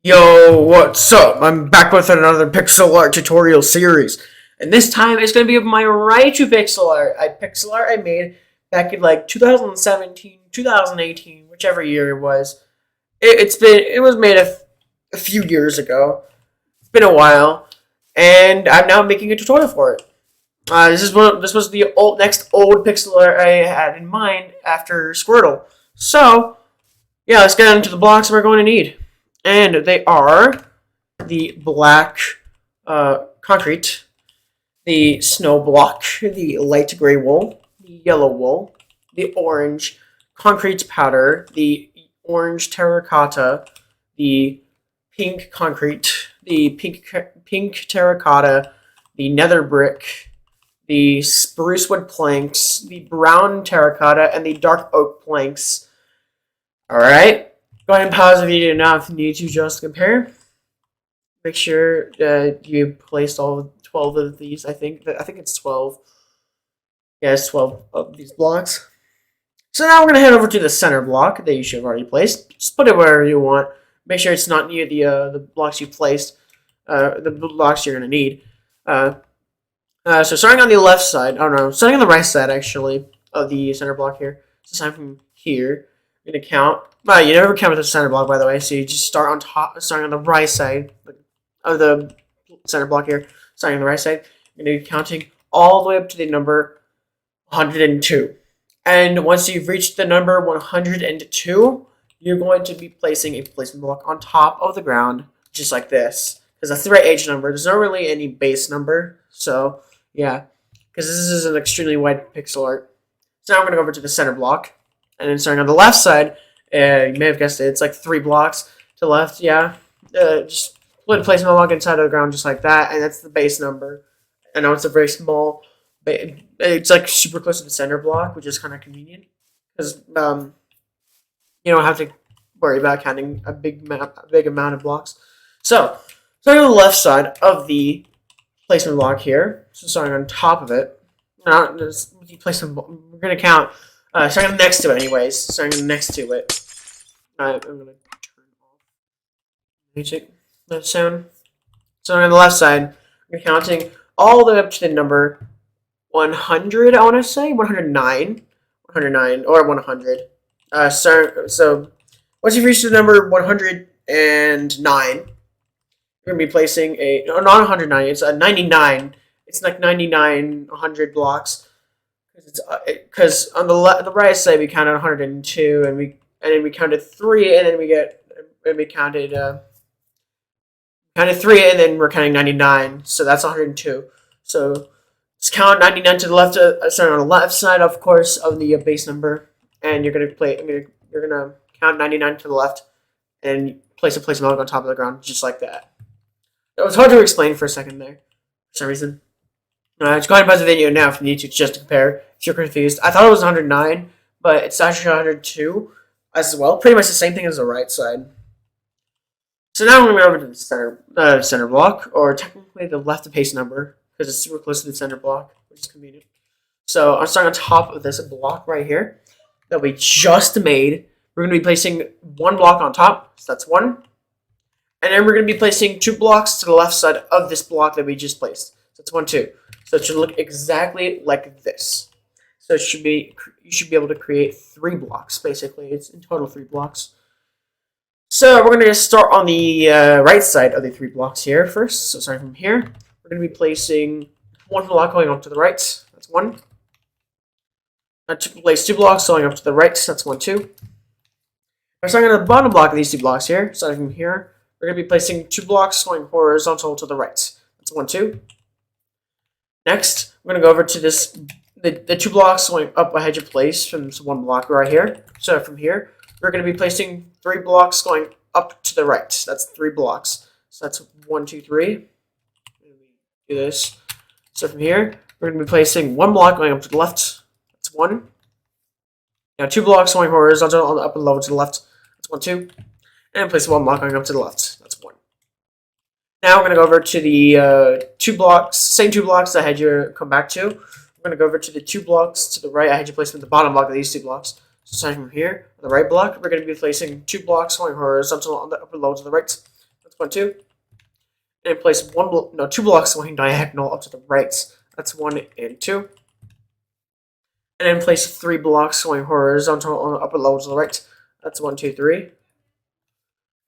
Yo, what's up? I'm back with another pixel art tutorial series. And this time it's going to be of my Raichu pixel art. Pixel art I made back in like 2017, 2018, whichever year it was. It was made a few years ago. It's been a while, and I'm now making a tutorial for it. This was the next old pixel art I had in mind after Squirtle. So, yeah, let's get into the blocks we're going to need. And they are the black concrete, the snow block, the light gray wool, the yellow wool, the orange concrete powder, the orange terracotta, the pink concrete, the pink terracotta, the nether brick, the spruce wood planks, the brown terracotta, and the dark oak planks. Alright, go ahead and pause the video now if you need to just compare. Make sure you placed all 12 of these. I think it's 12. Yeah, it's 12 of these blocks. So now we're going to head over to the center block that you should have already placed. Just put it wherever you want. Make sure it's not near the blocks you placed, the blocks you're going to need. So starting on the left side, oh no, starting on the right side actually of the center block here. So starting from here, you're going to count. Well, you never count with the center block, by the way. So you just start on top, starting on the right side of the center block here. Starting on the right side, you're going to be counting all the way up to the number 102. And once you've reached the number 102, you're going to be placing a placement block on top of the ground, just like this. Because that's the right age number. There's not really any base number. So, yeah. Because this is an extremely wide pixel art. So now I'm going to go over to the center block. And then starting on the left side, you may have guessed it, it's like 3 blocks to the left, yeah. Just put a placement block inside of the ground just like that, and that's the base number. I know it's a very small, it's like super close to the center block, which is kind of convenient. Because you don't have to worry about counting a big amount of blocks. So, starting on the left side of the placement block here, so starting on top of it, now, we're going to count. Starting next to it, anyways. Starting next to it. I'm gonna turn off music. That sound. So on the left side, we're counting all the way up to the number 100. I want to say 109, 109 or 100. So once you've reached the number 109, you're gonna be placing a not 109. It's a 99. It's like 99, 100 blocks. Because on the right side we counted 102 and then we counted 3 and then we counted 3 and then we're counting 99, so that's 102. So just count 99 to the left. Sorry, on the left side, of course, of the base number, and you're gonna count 99 to the left and place a placement on top of the ground just like that. It was hard to explain for a second there for some reason. Just go ahead and pause the video now if you need to just to compare. If you're confused, I thought it was 109, but it's actually 102 as well. Pretty much the same thing as the right side. So now we're going to go over to the center block, or technically the left base number, because it's super close to the center block, which is convenient. So I'm starting on top of this block right here that we just made. We're going to be placing 1 block on top, so that's 1. And then we're going to be placing 2 blocks to the left side of this block that we just placed. So it's 1, 2. So it should look exactly like this. So you should be able to create 3 blocks, basically. It's in total 3 blocks. So we're going to start on the right side of the 3 blocks here first. So starting from here, we're going to be placing 1 block going up to the right. That's 1. Now place 2 blocks going up to the right. That's 1, 2. We're starting on the bottom block of these 2 blocks here. Starting from here, we're going to be placing 2 blocks going horizontal to the right. That's 1, 2. Next, we're going to go over to this, the 2 blocks going up ahead of place from this 1 block right here. So from here, we're going to be placing 3 blocks going up to the right. That's 3 blocks. So that's 1, 2, 3. Do this. So from here, we're going to be placing 1 block going up to the left. That's 1. Now 2 blocks going horizontal on the upper level to the left. That's 1, 2. And place 1 block going up to the left. That's 1. Now we're going to go over to the 2 blocks, same 2 blocks I had you come back to. We're going to go over to the 2 blocks to the right. I had you place them at the bottom block of these 2 blocks. So starting from here, on the right block, we're going to be placing 2 blocks going horizontal on the upper level to the right. 1, 2. And place two blocks going diagonal up to the right. That's 1 and 2. And then place 3 blocks going horizontal on the upper level to the right. That's 1, 2, 3.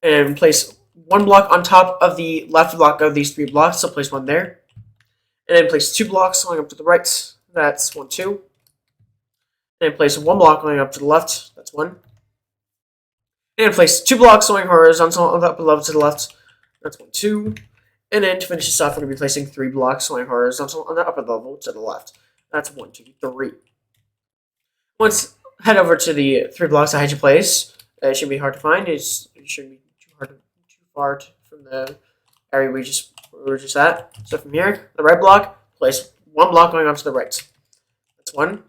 And place 1 block on top of the left block of these 3 blocks. So place 1 there. And then place 2 blocks going up to the right. That's 1, 2. And then place 1 block going up to the left. That's 1. And place 2 blocks going horizontal on the upper level to the left. That's 1, 2. And then to finish this off, we're going to be placing 3 blocks going horizontal on the upper level to the left. That's 1, 2, 3. Once head over to the 3 blocks I had you place. It shouldn't be hard to find. It shouldn't be too far from the area we were just at. So from here, the right block, place 1 block going up to the right. That's 1.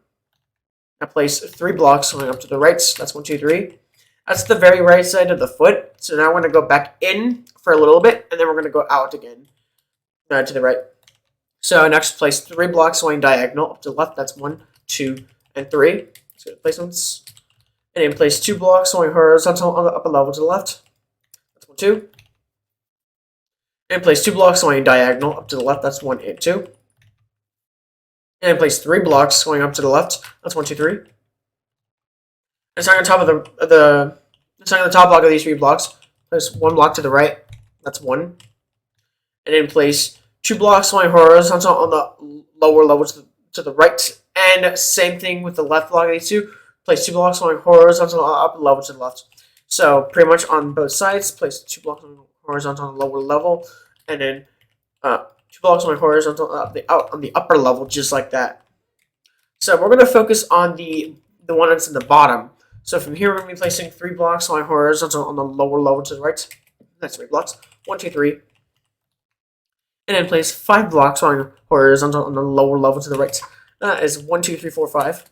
Now place 3 blocks going up to the right. That's 1, 2, 3. That's the very right side of the foot. So now we're going to go back in for a little bit, and then we're going to go out again to the right. So next, place 3 blocks going diagonal up to the left. That's 1, 2, and 3. So placements. And then place 2 blocks going horizontal on the upper level to the left. That's 1, 2. And place 2 blocks going diagonal up to the left. That's 1 and 2. And place 3 blocks going up to the left. That's 1, 2, 3. And starting on top of starting on the top block of these 3 blocks, place 1 block to the right. That's 1. And then place 2 blocks going horizontal on the lower level to the right. And same thing with the left block of these 2. Place 2 blocks going horizontal on the upper level to the left. So pretty much on both sides, place 2 blocks going horizontal on the lower level, and then 2 blocks going horizontal on the upper level, just like that. So we're going to focus on the one that's in the bottom. So from here, we're going to be placing 3 blocks going horizontal on the lower level to the right. That's 3 blocks. 1, 2, 3. And then place 5 blocks going horizontal on the lower level to the right. That is 1, 2, 3, 4, 5.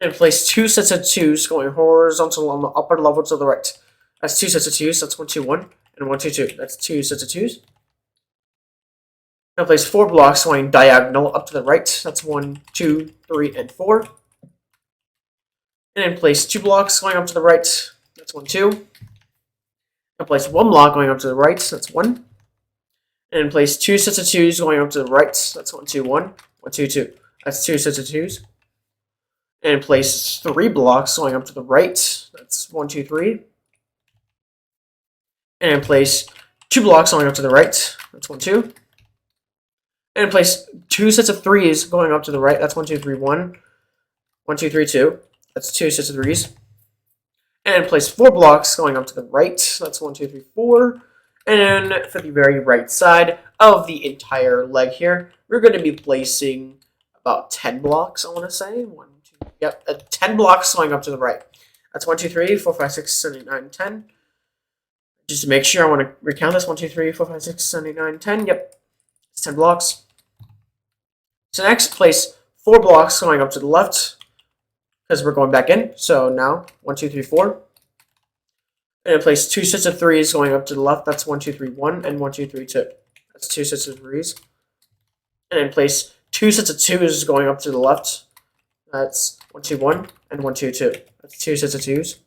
And place 2 sets of 2s going horizontal on the upper level to the right. That's 2 sets of 2s. That's 1, 2, 1. And 1, 2, 2. That's 2 sets of 2s. Now place 4 blocks going diagonal up to the right. That's 1, 2, 3, and 4. And then place 2 blocks going up to the right. That's 1, 2. And place 1 block going up to the right. That's 1. And then place 2 sets of 2s going up to the right. That's 1, 2, 1. 1, 2, 2. That's 2 sets of 2s. And place 3 blocks going up to the right. That's 1, 2, 3. And place 2 blocks going up to the right. That's 1, 2. And place 2 sets of 3s going up to the right. That's 1, 2, 3, 1. 1, 2, 3, 2. That's 2 sets of 3s. And place 4 blocks going up to the right. That's 1, 2, 3, 4. And for the very right side of the entire leg here, we're going to be placing about 10 blocks, I want to say. 1, 2, yep, 10 blocks going up to the right. That's 1, 2, 3, 4, 5, 6, 7, 8, 9, 10. Just to make sure, I want to recount this. 1, 2, 3, 4, 5, 6, 7, 8, 9, 10. Yep, it's 10 blocks. So next, place 4 blocks going up to the left, because we're going back in. So now, 1, 2, 3, 4. And then place 2 sets of 3s going up to the left. That's 1, 2, 3, 1, and 1, 2, 3, 2. That's 2 sets of 3s. And then place 2 sets of 2s going up to the left. That's 1, 2, 1, and 1, 2, 2. That's 2 sets of 2s.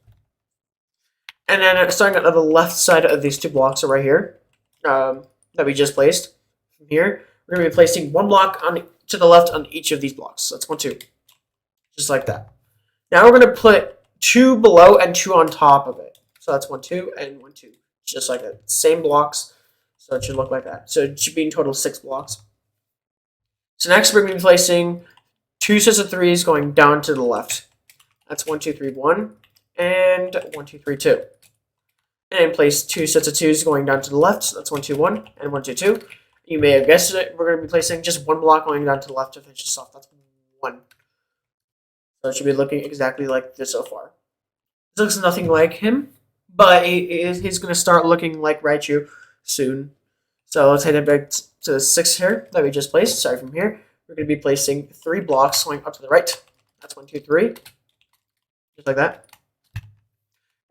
And then starting on the left side of these 2 blocks are right here, that we just placed. From here, we're going to be placing 1 block to the left on each of these blocks. So that's 1, 2. Just like that. Now we're going to put 2 below and 2 on top of it. So that's 1, 2, and 1, 2. Just like that. Same blocks. So it should look like that. So it should be in total 6 blocks. So next we're going to be placing 2 sets of 3s going down to the left. That's 1, 2, 3, 1, and 1, 2, 3, 2. And then place 2 sets of 2s going down to the left. So that's 1, 2, 1, and 1, 2, 2. You may have guessed it. We're going to be placing just 1 block going down to the left to finish this off. That's 1. So it should be looking exactly like this so far. This looks nothing like him, but he's going to start looking like Raichu soon. So let's head back to the 6 here that we just placed. Sorry, from here. We're going to be placing 3 blocks going up to the right. That's 1, 2, 3. Just like that.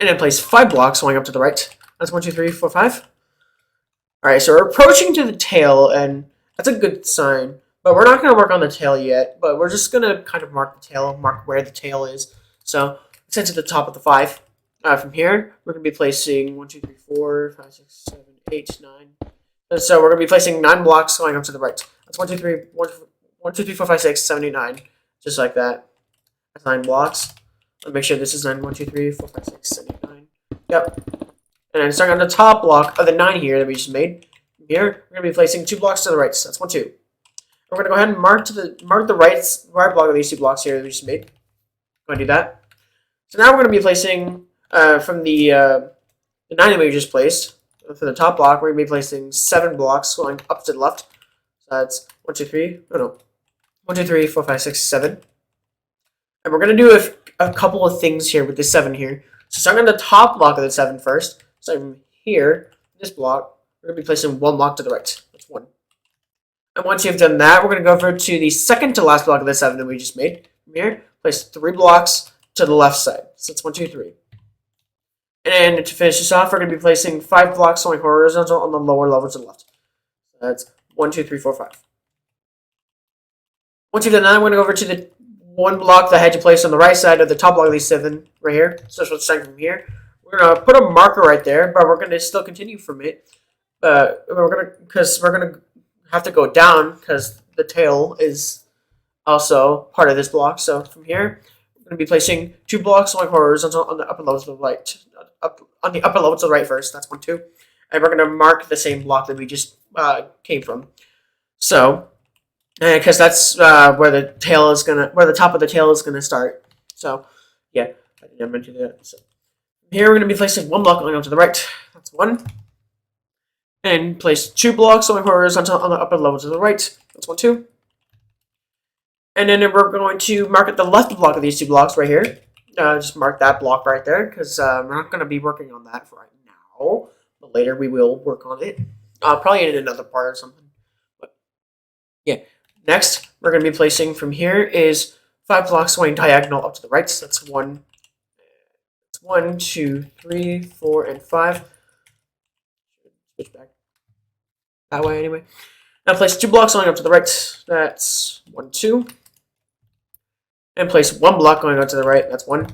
And then place 5 blocks going up to the right. That's 1, 2, 3, 4, 5. Alright, so we're approaching to the tail, and that's a good sign. But we're not going to work on the tail yet, but we're just going to kind of mark the tail, mark where the tail is. So let's head to the top of the 5. From here, we're going to be placing 1, 2, 3, 4, 5, 6, 7, 8, 9. And so we're going to be placing 9 blocks going up to the right. That's 1, 2, 3, 1, 2, 3, 4, 5, 6, 7, 8, 9. Just like that. That's 9 blocks. Let me make sure this is 9. 1, 2, 3, 4, 5, 6, 7, 8, 9. Yep. And then starting on the top block of the 9 here that we just made. From here, we're going to be placing 2 blocks to the right. So that's 1, 2. We're going to go ahead and mark the right block of these 2 blocks here that we just made. Go ahead and do that. So now we're going to be placing from the 9 that we just placed. For the top block, we're going to be placing 7 blocks going up to the left. So that's 1, 2, 3. Oh no. 1, 2, 3, 4, 5, 6, 7. And we're going to do a couple of things here with the 7 here. So starting on the top block of the 7 first. So from here, this block, we're going to be placing 1 block to the right. That's 1. And once you've done that, we're going to go over to the second to last block of the 7 that we just made. From here, place 3 blocks to the left side. So that's 1, 2, 3. And to finish this off, we're going to be placing 5 blocks going horizontal on the lower level to the left. So that's 1, 2, 3, 4, 5. Once you've done that, I'm going to go over to the 1 block that I had to place on the right side of the top block of these 7 right here. So it's starting from here. We're going to put a marker right there, but we're going to still continue from it. We're going to have to go down because the tail is also part of this block. So from here, we're going to be placing 2 blocks going horizontal on the upper level to the right. On the upper level to the right first. That's 1, 2. And we're going to mark the same block that we just came from. So, because that's where the top of the tail is gonna start. So, yeah, I think I mentioned that. So, here we're gonna be placing 1 block going up to the right. That's 1. And place 2 blocks going horizontal on the upper level to the right. That's 1, 2. And then we're going to mark at the left block of these 2 blocks right here. Just mark that block right there because we're not going to be working on that for right now. But later we will work on it. Probably in another part or something. But yeah. Next, we're going to be placing from here is 5 blocks going diagonal up to the right. So that's 1. That's 1, 2, 3, 4, and 5. Switch back that way anyway. Now place 2 blocks going up to the right. That's 1, 2. And place 1 block going up to the right. That's 1.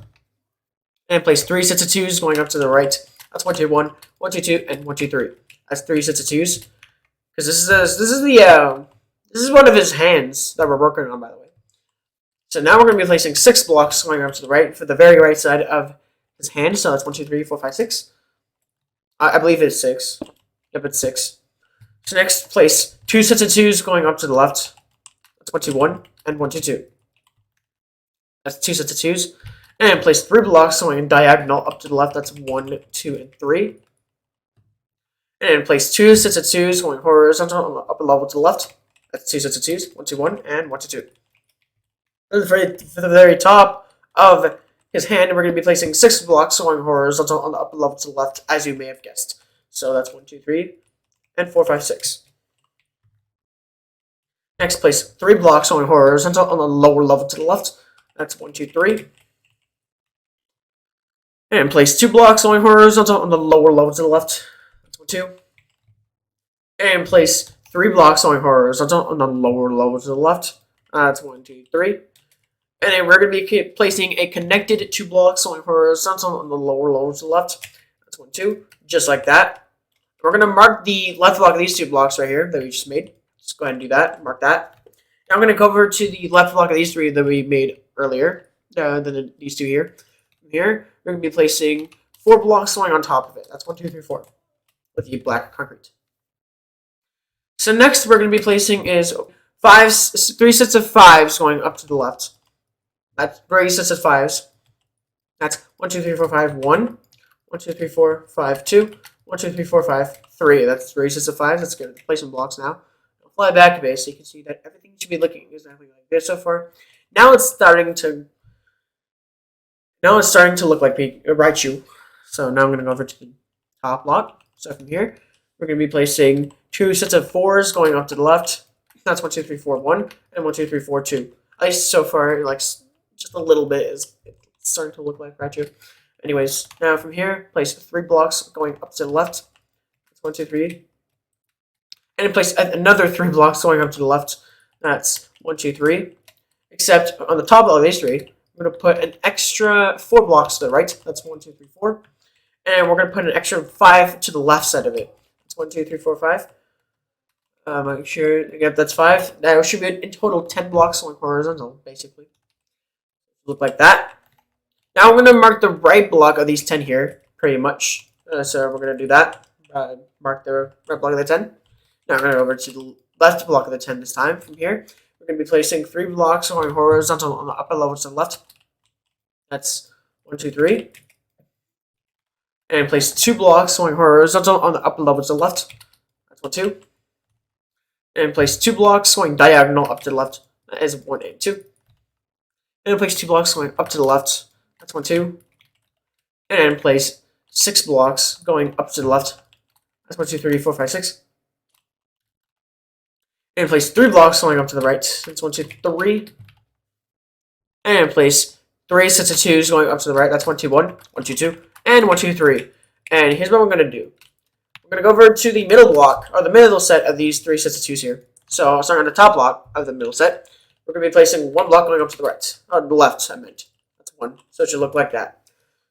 And place 3 sets of 2s going up to the right. That's 1, 2, 1, 1, 2, 2, and 1, 2, 3. That's 3 sets of 2s. Because this is one of his hands that we're working on, by the way. So now we're going to be placing 6 blocks going up to the right for the very right side of his hand. So that's 1, 2, 3, 4, 5, 6. I believe it's 6. Yep, it's 6. So next, place 2 sets of 2s going up to the left. That's 1, 2, 1, and 1, 2, 2. That's 2 sets of 2s. And place 3 blocks going diagonal up to the left. That's 1, 2, and 3. And place 2 sets of 2s going horizontal on the upper level to the left. That's 2 sets of 2s. 1, 2, 1, and 1, 2, 2. For the very top of his hand, we're going to be placing 6 blocks going horizontal on the upper level to the left, as you may have guessed. So that's 1, 2, 3, and 4, 5, 6. Next, place 3 blocks going horizontal on the lower level to the left. That's 1, 2, 3. And place 2 blocks going horizontal on the lower level to the left. That's 1, 2. And place 3 blocks going horizontal on the lower level to the left. That's 1, 2, 3. And then we're going to be placing a connected 2 blocks going horizontal on the lower level to the left. That's 1, 2. Just like that. We're going to mark the left block of these 2 blocks right here that we just made. Just go ahead and do that. Mark that. Now I'm going to go over to the left block of these 3 that we made earlier. These 2 here. Here, we're going to be placing 4 blocks going on top of it. That's 1, 2, 3, 4. With the black concrete. So next we're going to be placing is 3 sets of 5s going up to the left. That's 3 sets of 5s. That's 1, 2, 3, 4, 5, 1. 1, 2, 3, 4, 5, 2. 1, 2, 3, 4, 5, 3. That's 3 sets of 5s. Let's get placing blocks now. I'll fly back a bit so you can see that everything should be looking exactly like this so far. Now it's starting to look like Raichu. So now I'm going to go over to the top block. So from here, we're going to be placing 2 sets of 4s going up to the left. That's 1, 2, 3, 4, 1, and 1, 2, 3, 4, 2. At least so far, like just a little bit is starting to look like Raichu. Anyways, now from here, place 3 blocks going up to the left. That's 1, 2, 3. And place another 3 blocks going up to the left. That's 1, 2, 3. Except on the top of these 3, we're going to put an extra 4 blocks to the right. That's 1, 2, 3, 4. And we're going to put an extra 5 to the left side of it. That's 1, 2, 3, 4, 5. Make sure, yep, that's 5. That should be in total 10 blocks going horizontal, basically. Look like that. Now we're going to mark the right block of these 10 here, pretty much. So we're going to do that. Mark the right block of the 10. Now we're going to go over to the left block of the 10 this time. From here, we're going to be placing 3 blocks going horizontal on the upper level to the left. That's 1, 2, 3. And place 2 blocks going horizontal on the upper level to the left. That's 1, 2. And place 2 blocks going diagonal up to the left. That is 1 and 2. And place 2 blocks going up to the left. That's 1, 2. And place 6 blocks going up to the left. That's 1, 2, 3, 4, 5, 6. And place 3 blocks going up to the right. That's 1, 2, 3. And place 3 sets of 2s going up to the right. That's 1, 2, 1, 1, 2, 2, and 1, 2, 3. And here's what we're going to do. We're going to go over to the middle block, or the middle set of these 3 sets of 2s here. So, starting on the top block of the middle set, we're going to be placing 1 block going up to the right. Or the left, I meant. That's 1. So it should look like that.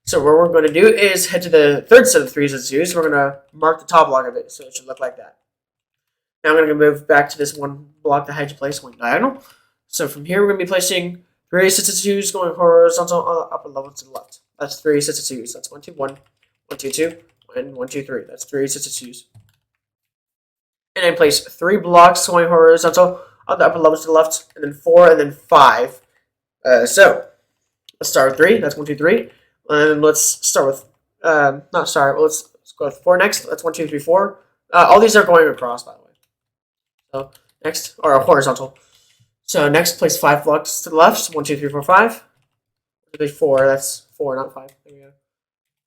So what we're going to do is head to the third set of 3 sets of 2s. We're going to mark the top block of it, so it should look like that. Now I'm going to move back to this 1 block that I had to place going diagonal. So from here, we're going to be placing 3 sets of 2s going horizontal on the upper level to the left. That's 3 sets of 2s. That's 1, 2, 1, 1, 2, 2, and 1, 2, 3. That's 3 sets of 2s. And then place 3 blocks going horizontal on the upper level to the left, and then 4, and then 5. So let's start with 3. That's 1, 2, 3. And let's start with let's go with 4 next. That's 1, 2, 3, 4. All these are going across, by the way. So next, or horizontal. So next, place 5 blocks to the left. 1, 2, 3, 4, 5. 4. That's 4, not 5. There we go.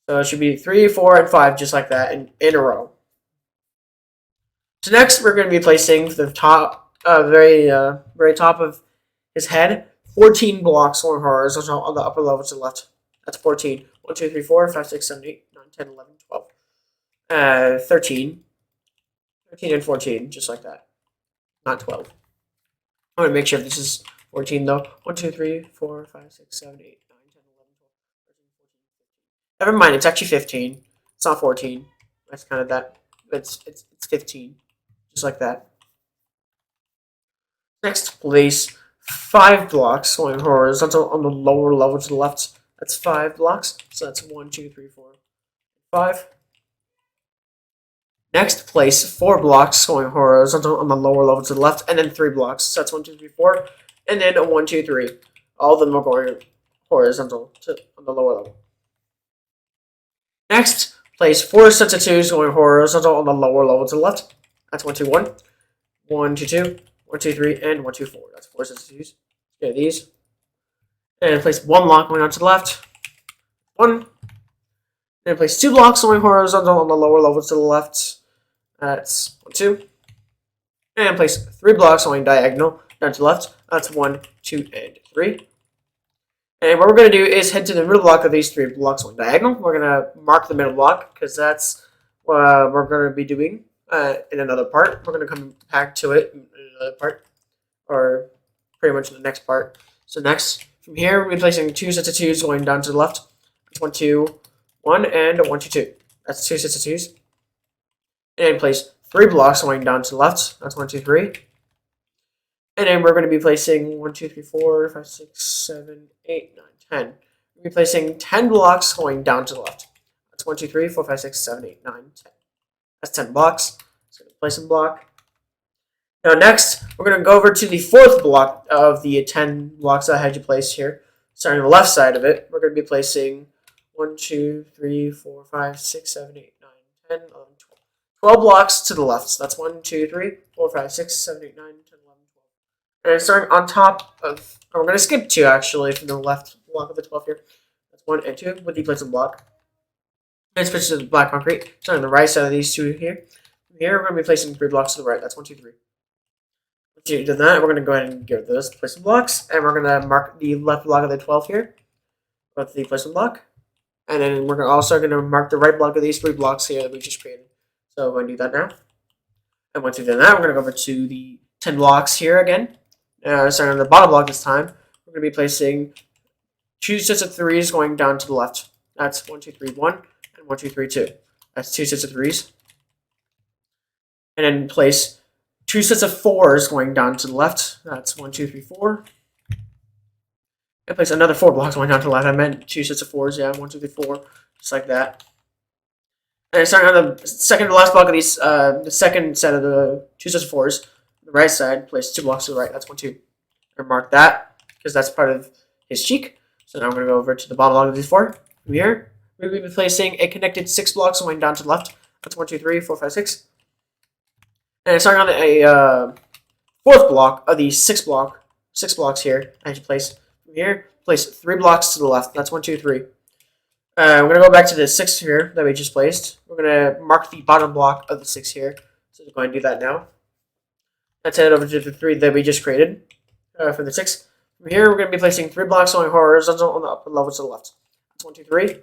So it should be 3, 4, and 5, just like that, in a row. So next, we're going to be placing the top, very top of his head, 14 blocks going horizontal on the upper level to the left. That's 14. 1, 2, 3, 4, 5, 6, 7, 8, 9, 10, 11, 12. 13. 13 and 14, just like that. Not 12. I'm going to make sure this is 14, though. 1, 2, 3, 4, 5, 6, 7, 8, 9, 10, 11, 12, 13, 14, 15. Never mind, it's actually 15. It's not 14. That's kind of that. It's 15. Just like that. Next, place 5 blocks going horizontal on the lower level to the left. That's 5 blocks. So that's 1, 2, 3, 4, 5. Next, place 4 blocks going horizontal on the lower level to the left, and then 3 blocks. So that's 1, 2, 3, 4, and then 1, 2, 3. All of them are going horizontal on the lower level. Next, place 4 sets of 2s going horizontal on the lower level to the left. That's 1, 2, 1, 1, 2, 2, 1, 2, 3, and 1, 2, 4. That's 4 sets of 2s. Okay, these. And place 1 block going on to the left. 1. Then place 2 blocks going horizontal on the lower level to the left. That's 1, 2. And place 3 blocks going diagonal down to the left. That's 1, 2, and 3. And what we're going to do is head to the middle block of these 3 blocks going diagonal. We're going to mark the middle block because that's what we're going to be doing in another part. We're going to come back to it in another part, or pretty much the next part. So next, from here, we'll be placing 2 sets of 2s going down to the left. That's 1, 2, 1, and 1, 2, 2. That's 2 sets of 2s. And place 3 blocks going down to the left. That's 1, 2, 3. And then we're going to be placing 1, 2, 3, 4, 5, 6, 7, 8, 9, 10. We'll be placing 10 blocks going down to the left. That's 1, 2, 3, 4, 5, 6, 7, 8, 9, 10. That's 10 blocks. So place a block. Now next, we're going to go over to the 4th block of the 10 blocks I had you place here. Starting on the left side of it, we're going to be placing 1, 2, 3, 4, 5, 6, 7, 8, 9, 10, 11, 12. 12 blocks to the left. So that's 1, 2, 3, 4, 5, 6, 7, 8, 9, 10, 11, 12. And starting on top of, we're going to skip 2 actually from the left block of the 12 here. That's 1 and 2 with the placement block. And switch to the black concrete. Starting on the right side of these 2 here. Here we're going to be placing 3 blocks to the right. That's 1, 2, 3. Once you've done that, we're going to go ahead and get rid of those placement blocks. And we're going to mark the left block of the 12 here with the placement block. And then we're also going to mark the right block of these 3 blocks here that we just created. So we're going to do that now. And once we've done that, we're going to go over to the 10 blocks here again. Starting on the bottom block this time, we're going to be placing two sets of threes going down to the left. That's 1, 2, 3, 1, and 1, 2, 3, 2. That's two sets of threes. And then place two sets of fours going down to the left. That's 1, 2, 3, 4. And place another 4 blocks going down to the left. I meant two sets of fours. Yeah, 1, 2, 3, 4, just like that. And starting on the second to last block of these, the second set of the two sets of fours, the right side, place 2 blocks to the right. That's 1, 2. And mark that because that's part of his cheek. So now I'm going to go over to the bottom block of these 4. From here, we're going to be placing a connected 6 blocks going down to the left. That's 1, 2, 3, 4, 5, 6. And starting on a fourth block of these 6 blocks here, I should place from here, place 3 blocks to the left. That's 1, 2, 3. We're going to go back to the 6 here that we just placed. We're going to mark the bottom block of the 6 here. So we're going to do that now. Let's head over to the 3 that we just created for the 6. From here, we're going to be placing 3 blocks going horizontal on the upper level to the left. That's 1, 2, 3.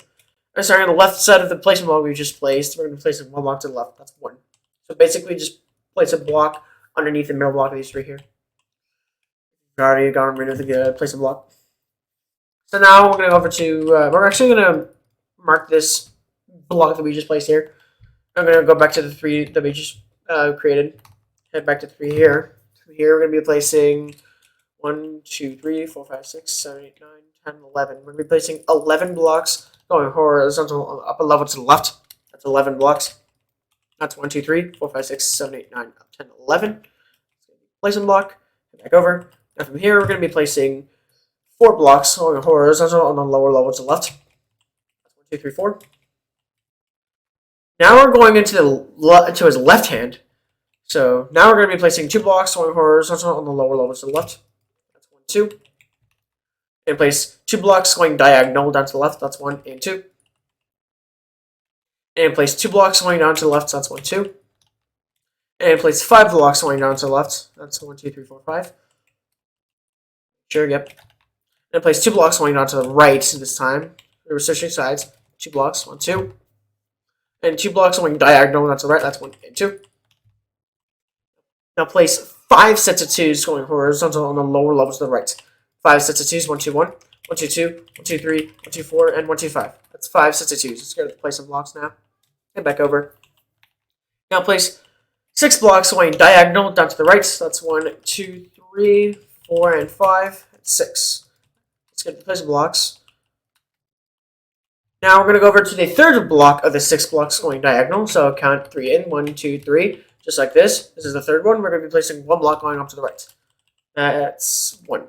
And starting on the left side of the placement block we just placed, we're going to be placing 1 block to the left. That's 1. So basically, just place a block underneath the middle block of these 3 here. We've already gone rid of the placement block. So now we're going to go over to, we're actually going to mark this block that we just placed here. I'm going to go back to the 3 that we just created. Head back to 3 here. From here, we're going to be placing 1, 2, 3, 4, 5, 6, 7, 8, 9, 10, 11. We're going to be placing 11 blocks going horizontal on the upper level to the left. That's 11 blocks. That's 1, 2, 3, 4, 5, 6, 7, 8, 9, 10, 11. Placement block. Head back over. Now from here, we're going to be placing 4 blocks going horizontal on the lower level to the left. That's 1, 2, 3, 4. Now we're going into his left hand. So now we're going to be placing 2 blocks going horizontal on the lower level to the left. That's 1, 2. And place 2 blocks going diagonal down to the left. That's 1 and 2. And place 2 blocks going down to the left. That's 1, 2. And place 5 blocks going down to the left. That's 1, 2, 3, 4, 5. Sure, yep. And place 2 blocks going down to the right this time. We're switching sides. 2 blocks, 1, 2. And 2 blocks going diagonal down to the right. That's 1 and 2. Now place 5 sets of 2s going horizontal on the lower levels to the right. 5 sets of 2s, 1, 2, 1, 1, 2, 2, 1, 2, 3, 1, 2, 4, and 1, 2, 5. That's 5 sets of 2s. Let's go to place some blocks now. Get back over. Now place 6 blocks going diagonal down to the right. So that's 1, 2, 3, 4, and 5, and 6. Let's get to place some blocks. Now we're going to go over to the third block of the 6 blocks going diagonal. So count 3 in, 1, 2, 3. Just like this. This is the third one. We're going to be placing 1 block going up to the right. That's 1.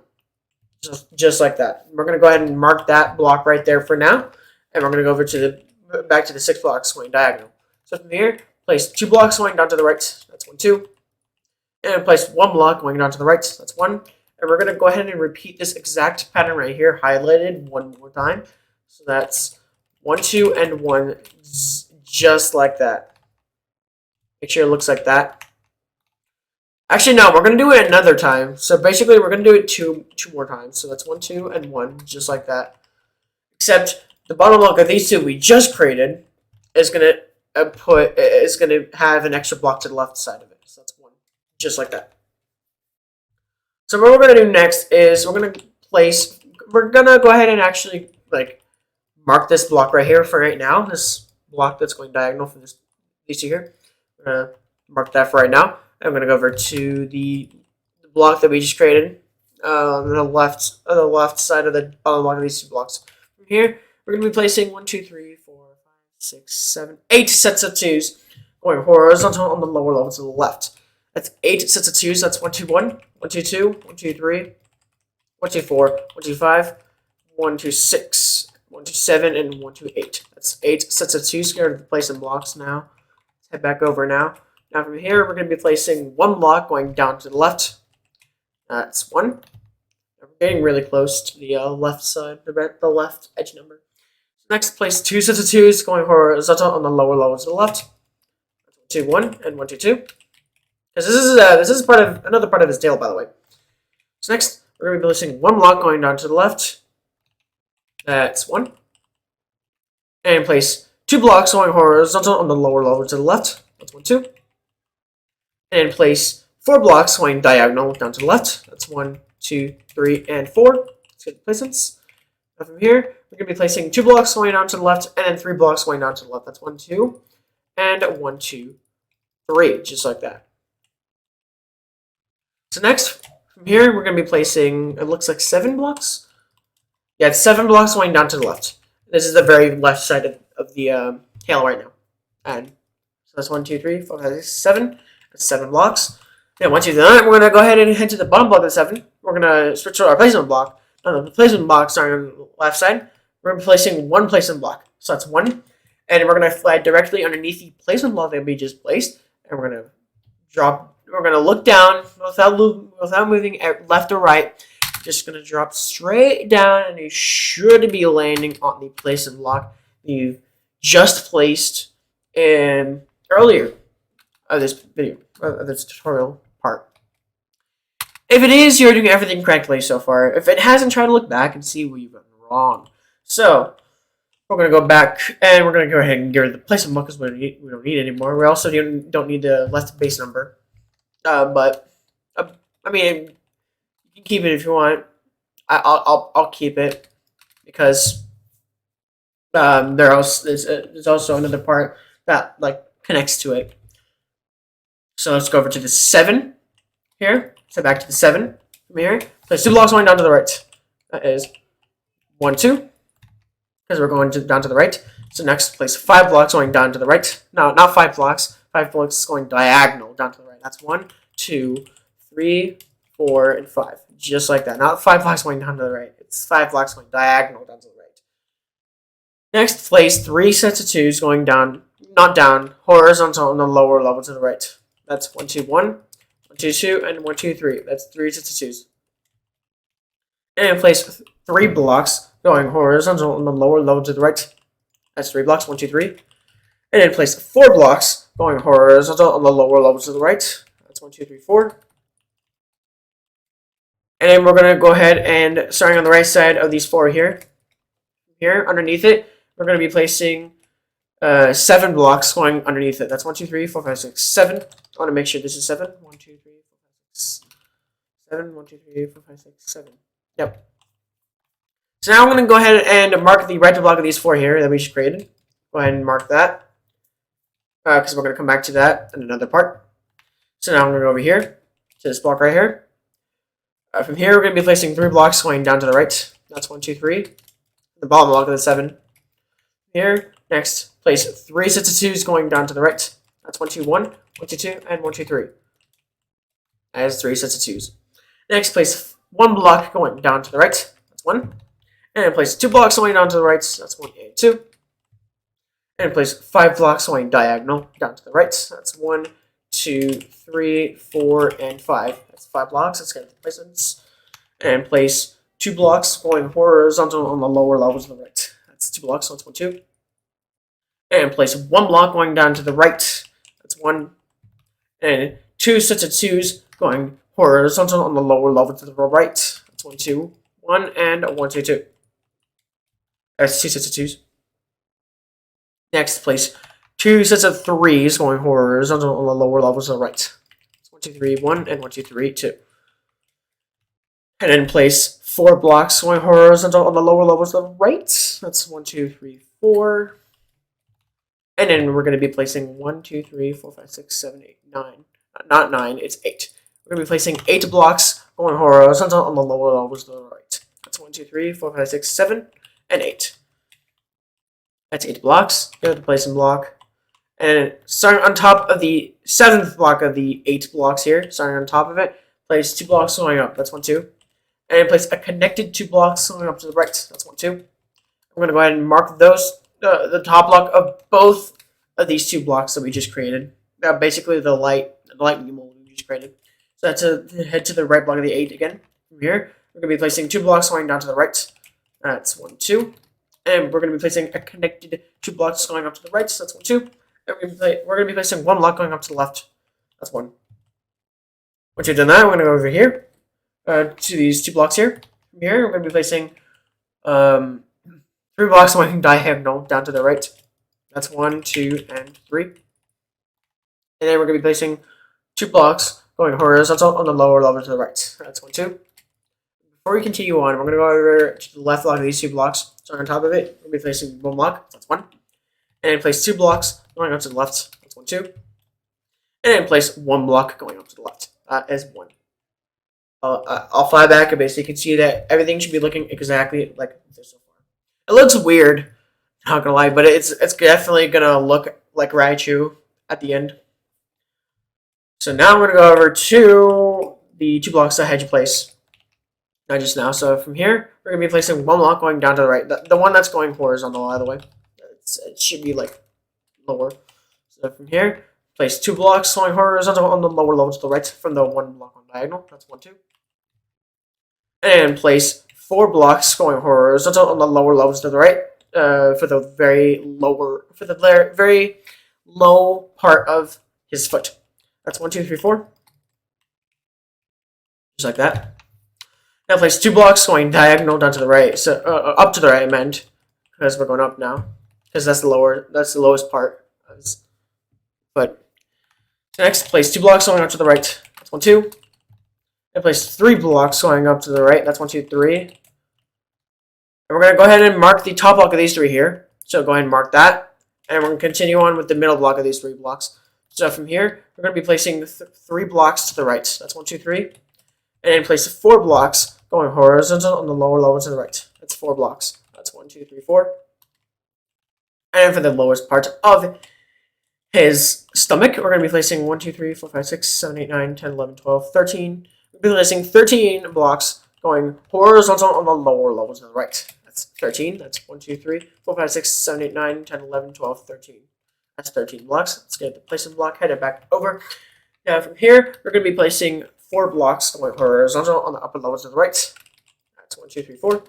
Just like that. We're going to go ahead and mark that block right there for now. And we're going to go over to back to the 6 blocks going diagonal. So from here, place 2 blocks going down to the right. That's 1, 2. And place 1 block going down to the right. That's 1. And we're going to go ahead and repeat this exact pattern right here, highlighted one more time. So that's 1, 2, and 1, just like that. Make sure it looks like that. Actually, no, we're going to do it another time. So basically, we're going to do it two more times. So that's 1, 2, and 1, just like that. Except the bottom block of these 2 we just created is going to have an extra block to the left side of it. So that's 1, just like that. So what we're going to do next is we're going to go ahead and actually mark this block right here for right now. This block that's going diagonal from these 2 here. We're going to mark that for right now. I'm going to go over to the block that we just created on the left side of the bottom block of these 2 blocks. From here, we're going to be placing 1, 2, 3, 4, 5, 6, 7, 8 sets of 2s going horizontal on the lower level to the left. That's 8 sets of 2s. That's 1, 2, 1, 1, 2, 2, 1, 2, 3, 1, 2, 4, 1, 2, 5, 1, 2, 6, 1, 2, 7, and 1, 2, 8. That's 8 sets of 2s. Going to place some blocks now. Let's head back over now. Now from here, we're going to be placing 1 block going down to the left. That's 1. We're getting really close to the left side, the left edge number. So next, place 2 sets of 2s going horizontal on the lower level to the left. 2, 1, and 1, 2, 2. Because this is another part of his tail, by the way. So next, we're going to be placing 1 block going down to the left. That's 1. And place 2 blocks going horizontal on the lower level to the left. That's 1, 2. And place 4 blocks going diagonal down to the left. That's 1, 2, 3, and 4. Let's get the placements. Now from here, we're going to be placing 2 blocks going down to the left, and then 3 blocks going down to the left. That's 1, 2, and 1, 2, 3, just like that. So next, from here, we're going to be placing, it looks like 7 blocks. Yeah, it's 7 blocks going down to the left. This is the very left side of the tail right now. And so that's 1, 2, 3, 4, 5, 6, 7. That's 7 blocks. And once you've done that, we're going to go ahead and head to the bottom block of the 7. We're going to switch to our placement block. On the placement block starting on the left side, we're going to be placing 1 placement block. So that's 1. And we're going to fly directly underneath the placement block that we just placed. And we're going to drop, we're going to look down without moving left or right. Just going to drop straight down, and you should be landing on the placement block you've just placed in earlier of this video, of this tutorial part. If it is, you're doing everything correctly so far. If it hasn't, try to look back and see what you've done wrong. So, we're going to go back, and we're going to go ahead and get rid of the placement block because we don't need it anymore. We also don't need the left base number. But, I mean, you can keep it if you want. I'll keep it because there's also another part that connects to it. So let's go over to the 7 here. So back to the 7 from here. Place 2 blocks going down to the right. That is 1, 2, because we're going down to the right. So next, place 5 blocks going down to the right. No, not 5 blocks. 5 blocks going diagonal down to the right. That's 1, 2, 3, 4, and 5. Just like that. Not 5 blocks going down to the right. It's 5 blocks going diagonal down to the right. Next, place 3 sets of 2s going down, not down, horizontal on the lower level to the right. That's 1, 2, 1, 1, 2, 2, and 1, 2, 3. That's 3 sets of 2s. And place 3 blocks going horizontal on the lower level to the right. That's 3 blocks, 1, 2, 3. And then place 4 blocks going horizontal on the lower level to the right. That's 1, 2, 3, 4. And then we're going to go ahead and, starting on the right side of these 4 here, underneath it, we're going to be placing 7 blocks going underneath it. That's 1, 2, 3, 4, 5, 6, 7. I want to make sure this is 7. 1, 2, 3, 4, 5, 6, 7. 1, 2, 3, 4, 5, 6, 7. Yep. So now I'm going to go ahead and mark the right block of these 4 here that we just created. Go ahead and mark that, because we're going to come back to that in another part. So now I'm going to go over here to this block right here. From here, we're going to be placing 3 blocks going down to the right. That's 1, 2, 3. The bottom block of the 7. Here, next, place 3 sets of 2s going down to the right. That's 1, 2, 1, 1, 2, 2, and 1, 2, 3. That is 3 sets of 2s. Next, place 1 block going down to the right. That's 1. And place 2 blocks going down to the right. That's 1 and 2. And place 5 blocks going diagonal down to the right. That's 1, 2, 3, 4, and 5. That's 5 blocks. Let's get the placements. And place 2 blocks going horizontal on the lower level to the right. That's 2 blocks. So that's 1, 2. And place 1 block going down to the right. That's 1. And 2 sets of 2s going horizontal on the lower level to the right. That's 1, 2, 1, and 1, 2, 2. That's 2 sets of 2s. Next, place 2 sets of 3s going horizontal on the lower levels to the right. It's 1, 2, 3, 1, and 1, 2, 3, 2. And then place 4 blocks going horizontal on the lower levels to the right. That's 1, 2, 3, 4. And then we're going to be placing 1, 2, 3, 4, 5, 6, 7, 8, 9. Not 9, it's 8. We're going to be placing 8 blocks going horizontal on the lower levels to the right. That's 1, 2, 3, 4, 5, 6, 7, and 8. That's 8 blocks. You have to place a block. And starting on top of the 7th block of the 8 blocks here, starting on top of it, place 2 blocks going up. That's 1, 2. And place a connected 2 blocks going up to the right. That's 1, 2. I'm going to go ahead and mark those, the top block of both of these 2 blocks that we just created. Basically the light mold we just created. So that's to head to the right block of the 8 again. From here, we're going to be placing 2 blocks going down to the right. That's 1, 2. And we're going to be placing a connected 2 blocks going up to the right. So that's 1, 2. And we're going to be placing 1 block going up to the left. That's 1. Once you've done that, we're going to go over here to these 2 blocks here. From here, we're going to be placing 3 blocks going diagonal down to the right. That's 1, 2, and 3. And then we're going to be placing 2 blocks going horizontal on the lower level to the right. That's 1, 2. before we continue on, we're going to go over to the left block of these 2 blocks. So on top of it, we're going to be placing 1 block. That's 1. And then place 2 blocks going up to the left. That's 1, 2. And then place 1 block going up to the left. That is 1. I'll fly back a bit so you can see that everything should be looking exactly like this so far. It looks weird, not gonna lie, but it's definitely gonna look like Raichu at the end. So now I'm gonna go over to the 2 blocks I had you place. Not just now. So from here, we're gonna be placing 1 block going down to the right. The one that's going horizontal, by the way. It should be like lower. So from here, place 2 blocks going horizontal on the lower level to the right from the 1 block on diagonal. That's 1, 2. And place 4 blocks going horizontal on the lower levels to the right for the very low part of his foot. That's 1, 2, 3, 4. Just like that. Now place 2 blocks going diagonal down to the right. So up to the right, I meant, because we're going up now, because that's the lowest part of his foot. So next, place 2 blocks going up to the right. That's 1, 2. And place 3 blocks going up to the right. That's 1, 2, 3. And we're going to go ahead and mark the top block of these 3 here. So go ahead and mark that. And we're going to continue on with the middle block of these 3 blocks. So from here, we're going to be placing 3 blocks to the right. That's 1, 2, 3. And then place 4 blocks going horizontal on the lower level to the right. That's 4 blocks. That's 1, 2, 3, 4. And for the lowest part of his stomach, we're going to be placing 1, 2, 3, 4, 5, 6, 7, 8, 9, 10, 11, 12, 13. We'll be placing 13 blocks going horizontal on the lower level to the right. That's 13. That's 1, 2, 3, 4, 5, 6, 7, 8, 9, 10, 11, 12, 13. That's 13 blocks. Let's get the placement block headed back over. Now from here, we're going to be placing 4 blocks going horizontal on the upper level to the right. That's 1, 2, 3, 4. And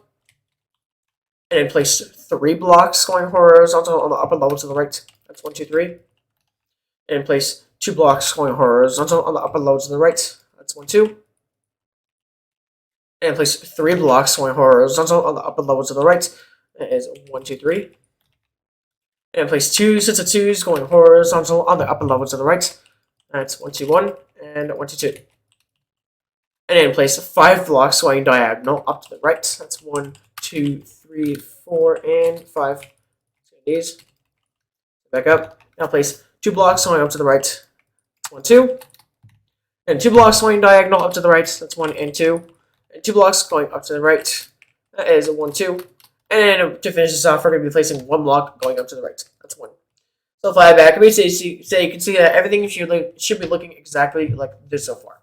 then place 3 blocks going horizontal on the upper level to the right. That's 1, 2, 3. And place 2 blocks going horizontal on the upper level to the right. That's 1, 2. And place 3 blocks going horizontal on the upper level to the right. That is 1, 2, 3. And place 2 sets of 2s going horizontal on the upper level to the right. That's 1, 2, 1 and 1, 2, 2. And then place 5 blocks going diagonal up to the right. That's 1, 2, 3, 4, and 5. So these. Back up. Now place 2 blocks going up to the right. That's 1, 2. And 2 blocks going diagonal up to the right. That's 1 and 2. And 2 blocks going up to the right. That is 1, 2. And to finish this off, we're going to be placing 1 block going up to the right. That's 1. So fly back. So you can see that everything should be looking exactly like this so far.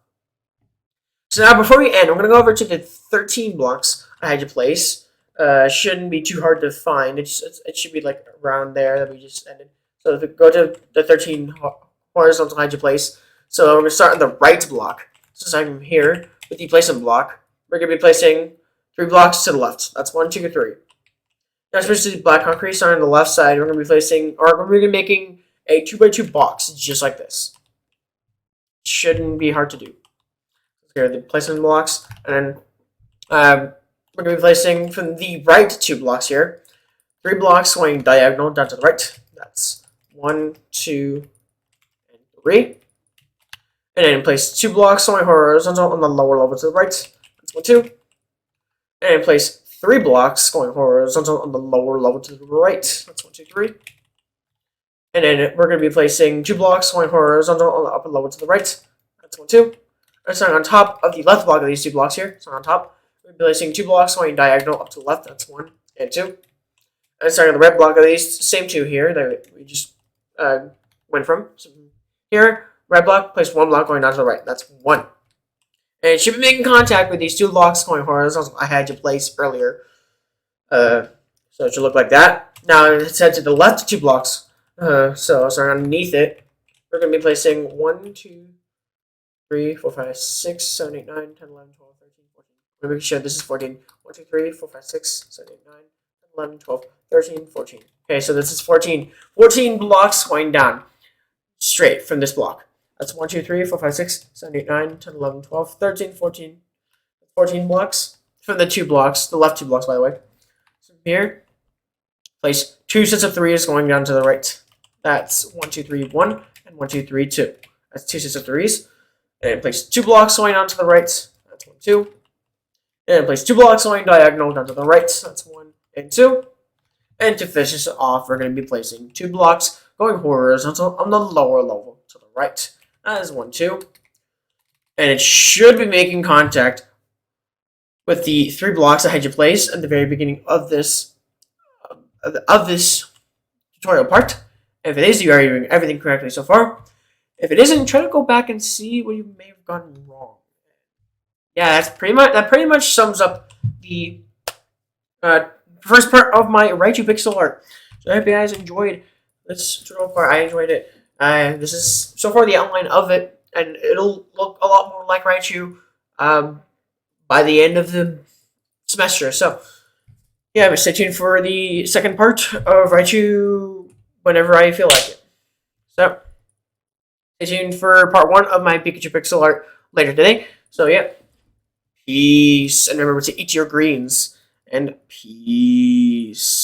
So now before we end, we're going to go over to the 13 blocks I had to place. Shouldn't be too hard to find. It should be like around there that we just ended. So go to the 13 horizontal I had to place. So we're going to start on the right block. So starting from here with the placement block, we're going to be placing 3 blocks to the left. That's 1, 2, 3. Now switch to the black concrete. Starting on the left side, we're going to be placing, or we're going to be making a 2x2 box just like this. Shouldn't be hard to do. Here are the placement blocks, and then we're going to be placing from the right 2 blocks here. 3 blocks going diagonal down to the right. That's 1, 2, and 3. And then place 2 blocks going horizontal on the lower level to the right. That's 1, 2. And then place 3 blocks going horizontal on the lower level to the right. That's 1, 2, 3. And then we're going to be placing 2 blocks going horizontal on the upper level to the right. That's 1, 2. And starting on top of the left block of these 2 blocks here, so on top, we're placing 2 blocks going diagonal up to the left. That's 1 and 2. And starting on the red block of these same 2 here that we just went from. So here, red block, place 1 block going down to the right. That's 1. And it should be making contact with these 2 blocks going horizontal I had to place earlier. So it should look like that. Now it's head to the left 2 blocks. So starting underneath it, we're going to be placing 1, 2, 3, 4, 5, 6, 7, 8, 9, 10, 11, 12, 13, 14. Let me make sure this is 14. 1, 2, 3, 4, 5, 6, 7, 8, 9, 10, 11, 12, 13, 14. Okay, so this is 14. 14 blocks going down straight from this block. That's 1, 2, 3, 4, 5, 6, 7, 8, 9, 10, 11, 12, 13, 14. 14 blocks from the 2 blocks, the left 2 blocks, by the way. So here, place 2 sets of 3s going down to the right. That's 1, 2, 3, 1, and 1, 2, 3, 2. That's 2 sets of 3s. And place 2 blocks going on to the right. That's 1, 2. And place 2 blocks going diagonal down to the right. So that's 1 and 2. And to finish this off, we're going to be placing 2 blocks going horizontal on the lower level to the right. That is 1, 2. And it should be making contact with the 3 blocks I had you place at the very beginning of this tutorial part. If it is, you are doing everything correctly so far. If it isn't, try to go back and see what you may have gotten wrong. Yeah, that pretty much sums up the first part of my Raichu pixel art. So I hope you guys enjoyed this tutorial part. I enjoyed it. This is so far the outline of it, and it'll look a lot more like Raichu by the end of the semester. So yeah, but stay tuned for the second part of Raichu whenever I feel like it. So stay tuned for part 1 of my Pikachu pixel art later today. So yeah, peace, and remember to eat your greens, and peace.